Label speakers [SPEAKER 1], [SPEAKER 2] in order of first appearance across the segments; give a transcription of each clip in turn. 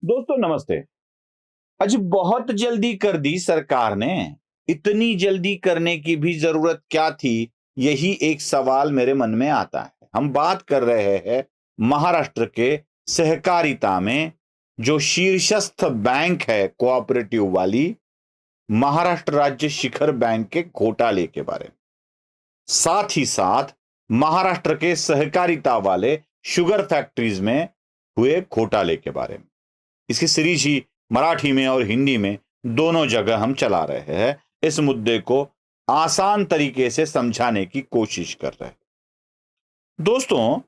[SPEAKER 1] दोस्तों नमस्ते। आज बहुत जल्दी कर दी सरकार ने। इतनी जल्दी करने की भी जरूरत क्या थी? यही एक सवाल मेरे मन में आता है। हम बात कर रहे हैं महाराष्ट्र के सहकारिता में जो शीर्षस्थ बैंक है कोऑपरेटिव वाली महाराष्ट्र राज्य शिखर बैंक के घोटाले के बारे में। साथ ही साथ महाराष्ट्र के सहकारिता वाले शुगर फैक्ट्रीज में हुए घोटाले के बारे में। इसकी सीरीज ही मराठी में और हिंदी में दोनों जगह हम चला रहे हैं। इस मुद्दे को आसान तरीके से समझाने की कोशिश कर रहे हैं। दोस्तों,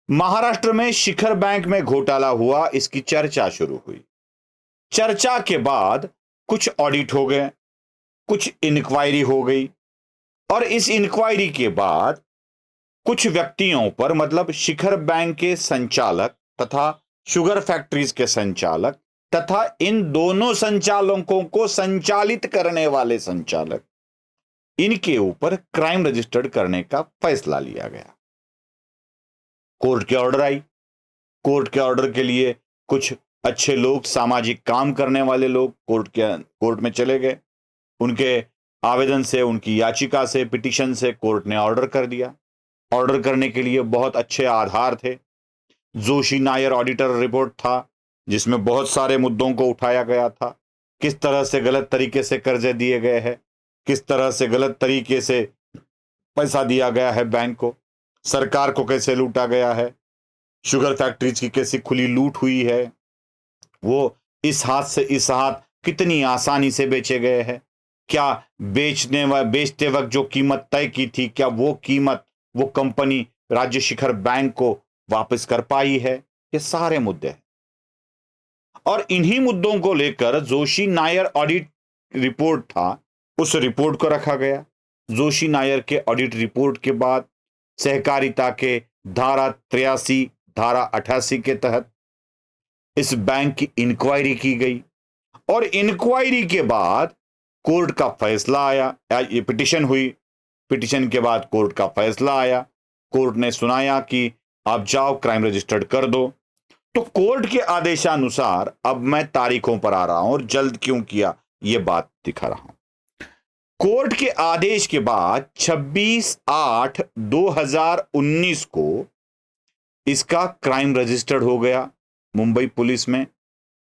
[SPEAKER 1] महाराष्ट्र में शिखर बैंक में घोटाला हुआ, इसकी चर्चा शुरू हुई। चर्चा के बाद कुछ ऑडिट हो गए, कुछ इंक्वायरी हो गई और इस इंक्वायरी के बाद कुछ व्यक्तियों पर, मतलब शिखर बैंक के संचालक तथा शुगर फैक्ट्रीज के संचालक तथा इन दोनों संचालकों को संचालित करने वाले संचालक, इनके ऊपर क्राइम रजिस्टर्ड करने का फैसला लिया गया। कोर्ट के ऑर्डर आई। कोर्ट के ऑर्डर के लिए कुछ अच्छे लोग, सामाजिक काम करने वाले लोग कोर्ट में चले गए। उनके आवेदन से, उनकी याचिका से, पिटीशन से कोर्ट ने ऑर्डर कर दिया। ऑर्डर करने के लिए बहुत अच्छे आधार थे। जोशी नायर ऑडिटर रिपोर्ट था जिसमें बहुत सारे मुद्दों को उठाया गया था। किस तरह से गलत तरीके से कर्जे दिए गए हैं, किस तरह से गलत तरीके से पैसा दिया गया है बैंक को, सरकार को कैसे लूटा गया है, शुगर फैक्ट्रीज की कैसी खुली लूट हुई है, वो इस हाथ से इस हाथ कितनी आसानी से बेचे गए हैं, क्या बेचते वक्त जो कीमत तय की थी, क्या वो कीमत वो कंपनी राज्य शिखर बैंक को वापस कर पाई है। ये सारे मुद्दे हैं और इन्हीं मुद्दों को लेकर जोशी नायर ऑडिट रिपोर्ट था, उस रिपोर्ट को रखा गया। जोशी नायर के ऑडिट रिपोर्ट के बाद सहकारिता के धारा 83, धारा 88 के तहत इस बैंक की इंक्वायरी की गई और इंक्वायरी के बाद कोर्ट का फैसला आया। ये पिटीशन हुई, पिटीशन के बाद कोर्ट का फैसला आया। कोर्ट ने सुनाया कि आप जाओ, क्राइम रजिस्टर्ड कर दो। तो कोर्ट के आदेशानुसार, अब मैं तारीखों पर आ रहा हूं और जल्द क्यों किया यह बात दिखा रहा हूं। कोर्ट के आदेश के बाद 26/8/2019 को इसका क्राइम रजिस्टर्ड हो गया मुंबई पुलिस में,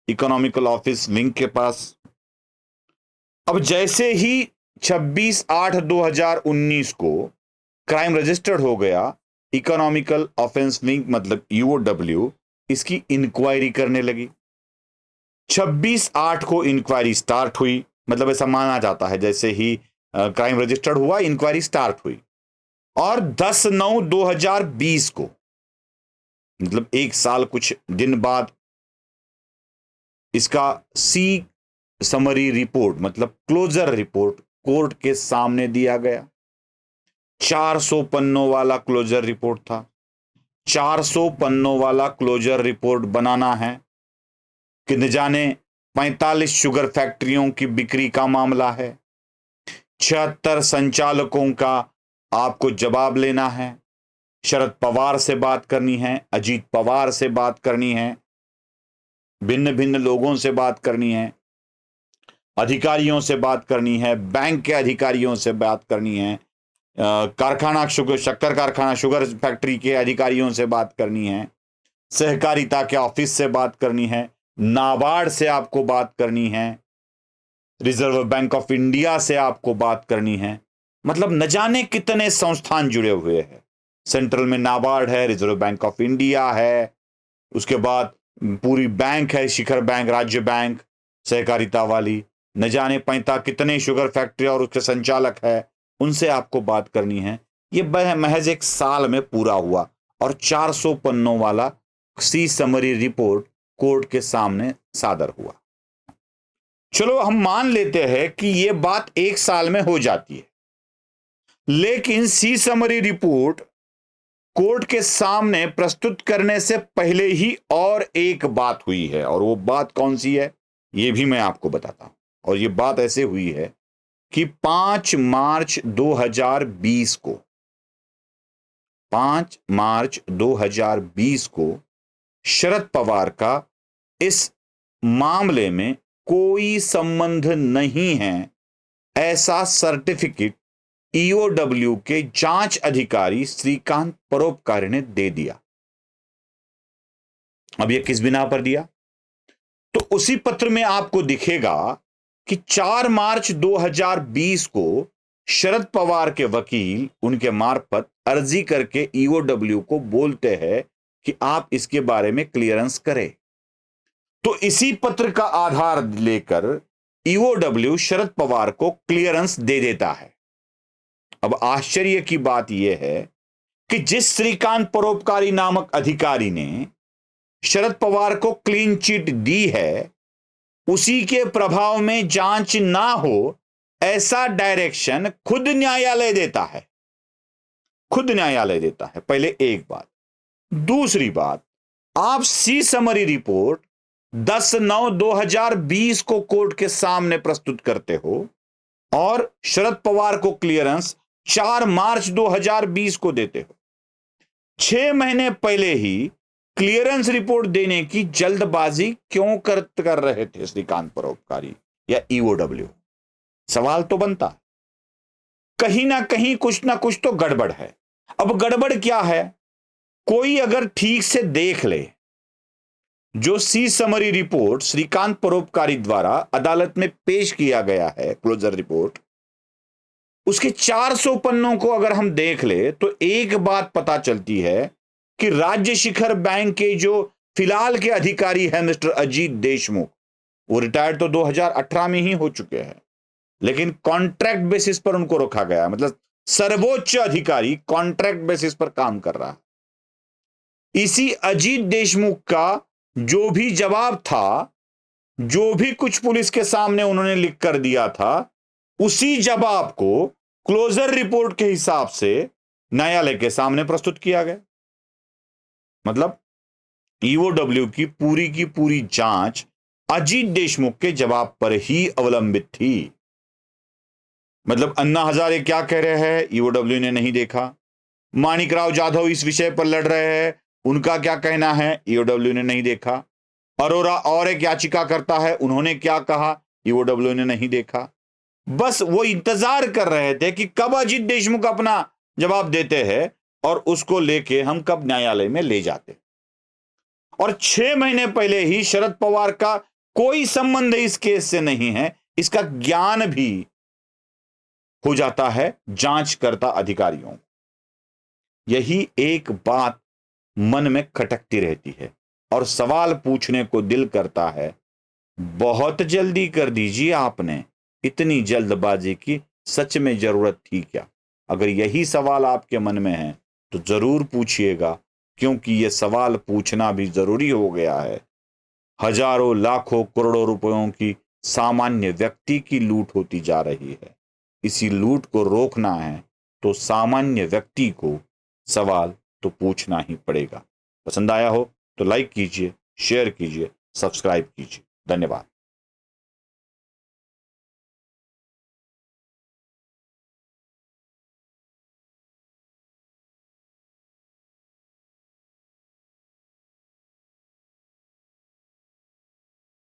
[SPEAKER 1] इकोनॉमिकल ऑफिस विंग के पास। अब जैसे ही 26/8/2019 को क्राइम रजिस्टर्ड हो गया, इकोनॉमिकल ऑफेंस विंग मतलब ईओडब्ल्यू इसकी इंक्वायरी करने लगी। 26/8 को इंक्वायरी स्टार्ट हुई, मतलब ऐसा माना जाता है जैसे ही क्राइम रजिस्टर्ड हुआ इंक्वायरी स्टार्ट हुई। और 10/9/2020 को, मतलब एक साल कुछ दिन बाद, इसका सी समरी रिपोर्ट मतलब क्लोजर रिपोर्ट कोर्ट के सामने दिया गया। 400 पन्नों वाला क्लोजर रिपोर्ट था। 400 पन्नों वाला क्लोजर रिपोर्ट बनाना है कि न जाने 45 शुगर फैक्ट्रियों की बिक्री का मामला है, 76 संचालकों का आपको जवाब लेना है, शरद पवार से बात करनी है, अजीत पवार से बात करनी है, भिन्न भिन्न लोगों से बात करनी है, अधिकारियों से बात करनी है, बैंक के अधिकारियों से बात करनी है, शक्कर कारखाना शुगर फैक्ट्री के अधिकारियों से बात करनी है, सहकारिता के ऑफिस से बात करनी है, नाबार्ड से आपको बात करनी है, रिजर्व बैंक ऑफ इंडिया से आपको बात करनी है। मतलब न जाने कितने संस्थान जुड़े हुए हैं। सेंट्रल में नाबार्ड है, रिजर्व बैंक ऑफ इंडिया है, उसके बाद पूरी बैंक है, शिखर बैंक, राज्य बैंक, सहकारिता वाली, न जाने 45 कितने शुगर फैक्ट्री और उसके संचालक है, उनसे आपको बात करनी है। ये महज एक साल में पूरा हुआ और 400 पन्नों वाला सी समरी रिपोर्ट कोर्ट के सामने सादर हुआ। चलो हम मान लेते हैं कि यह बात एक साल में हो जाती है, लेकिन सी समरी रिपोर्ट कोर्ट के सामने प्रस्तुत करने से पहले ही और एक बात हुई है, और वो बात कौन सी है यह भी मैं आपको बताता हूं। और यह बात ऐसे हुई है कि 5 मार्च 2020 को 5 मार्च 2020 को शरद पवार का इस मामले में कोई संबंध नहीं है, ऐसा सर्टिफिकेट ईओडब्ल्यू के जांच अधिकारी श्रीकांत परोपकारी ने दे दिया। अब यह किस बिना पर दिया? तो उसी पत्र में आपको दिखेगा कि 4 मार्च 2020 को शरद पवार के वकील उनके मार्फत अर्जी करके ईओडब्ल्यू को बोलते हैं कि आप इसके बारे में क्लियरेंस करें। तो इसी पत्र का आधार लेकर ईओडब्ल्यू शरद पवार को क्लियरेंस दे देता है। अब आश्चर्य की बात यह है कि जिस श्रीकांत परोपकारी नामक अधिकारी ने शरद पवार को क्लीन चिट दी है, उसी के प्रभाव में जांच ना हो ऐसा डायरेक्शन खुद न्यायालय देता है। खुद न्यायालय देता है। पहले एक बात। दूसरी बात, आप सी समरी रिपोर्ट 10/9/2020 को कोर्ट के सामने प्रस्तुत करते हो और शरद पवार को क्लियरेंस 4 मार्च 2020 को देते हो। 6 महीने पहले ही क्लियरेंस रिपोर्ट देने की जल्दबाजी क्यों कर रहे थे श्रीकांत परोपकारी या ईओडब्ल्यू? सवाल तो बनता, कहीं ना कहीं कुछ ना कुछ तो गड़बड़ है। अब गड़बड़ क्या है? कोई अगर ठीक से देख ले, जो सी समरी रिपोर्ट श्रीकांत परोपकारी द्वारा अदालत में पेश किया गया है, क्लोजर रिपोर्ट, उसके 400 पन्नों को अगर हम देख ले तो एक बात पता चलती है कि राज्य शिखर बैंक के जो फिलहाल के अधिकारी हैं मिस्टर अजीत देशमुख, वो रिटायर्ड तो 2018 में ही हो चुके हैं, लेकिन कॉन्ट्रैक्ट बेसिस पर उनको रखा गया। मतलब सर्वोच्च अधिकारी कॉन्ट्रैक्ट बेसिस पर काम कर रहा है। इसी अजीत देशमुख का जो भी जवाब था, जो भी कुछ पुलिस के सामने उन्होंने लिख कर दिया था, उसी जवाब को क्लोजर रिपोर्ट के हिसाब से न्यायालय के सामने प्रस्तुत किया गया। मतलब ईओडब्ल्यू की पूरी जांच अजीत देशमुख के जवाब पर ही अवलंबित थी। मतलब अन्ना हजारे क्या कह रहे हैं, ईओडब्ल्यू ने नहीं देखा। माणिकराव जाधव इस विषय पर लड़ रहे हैं, उनका क्या कहना है, ईओडब्ल्यू ने नहीं देखा। अरोरा और एक याचिका करता है, उन्होंने क्या कहा, ईओडब्ल्यू ने नहीं देखा। बस वो इंतजार कर रहे थे कि कब अजीत देशमुख अपना जवाब देते हैं और उसको लेके हम कब न्यायालय में ले जाते। और 6 महीने पहले ही शरद पवार का कोई संबंध इस केस से नहीं है, इसका ज्ञान भी हो जाता है जांचकर्ता अधिकारियों। यही एक बात मन में खटकती रहती है और सवाल पूछने को दिल करता है, बहुत जल्दी कर दीजिए आपने, इतनी जल्दबाजी की सच में जरूरत थी क्या? अगर यही सवाल आपके मन में है तो जरूर पूछिएगा, क्योंकि यह सवाल पूछना भी जरूरी हो गया है। हजारों लाखों करोड़ों रुपयों की सामान्य व्यक्ति की लूट होती जा रही है। इसी लूट को रोकना है तो सामान्य व्यक्ति को सवाल तो पूछना ही पड़ेगा। पसंद आया हो तो लाइक कीजिए, शेयर कीजिए, सब्सक्राइब कीजिए। धन्यवाद।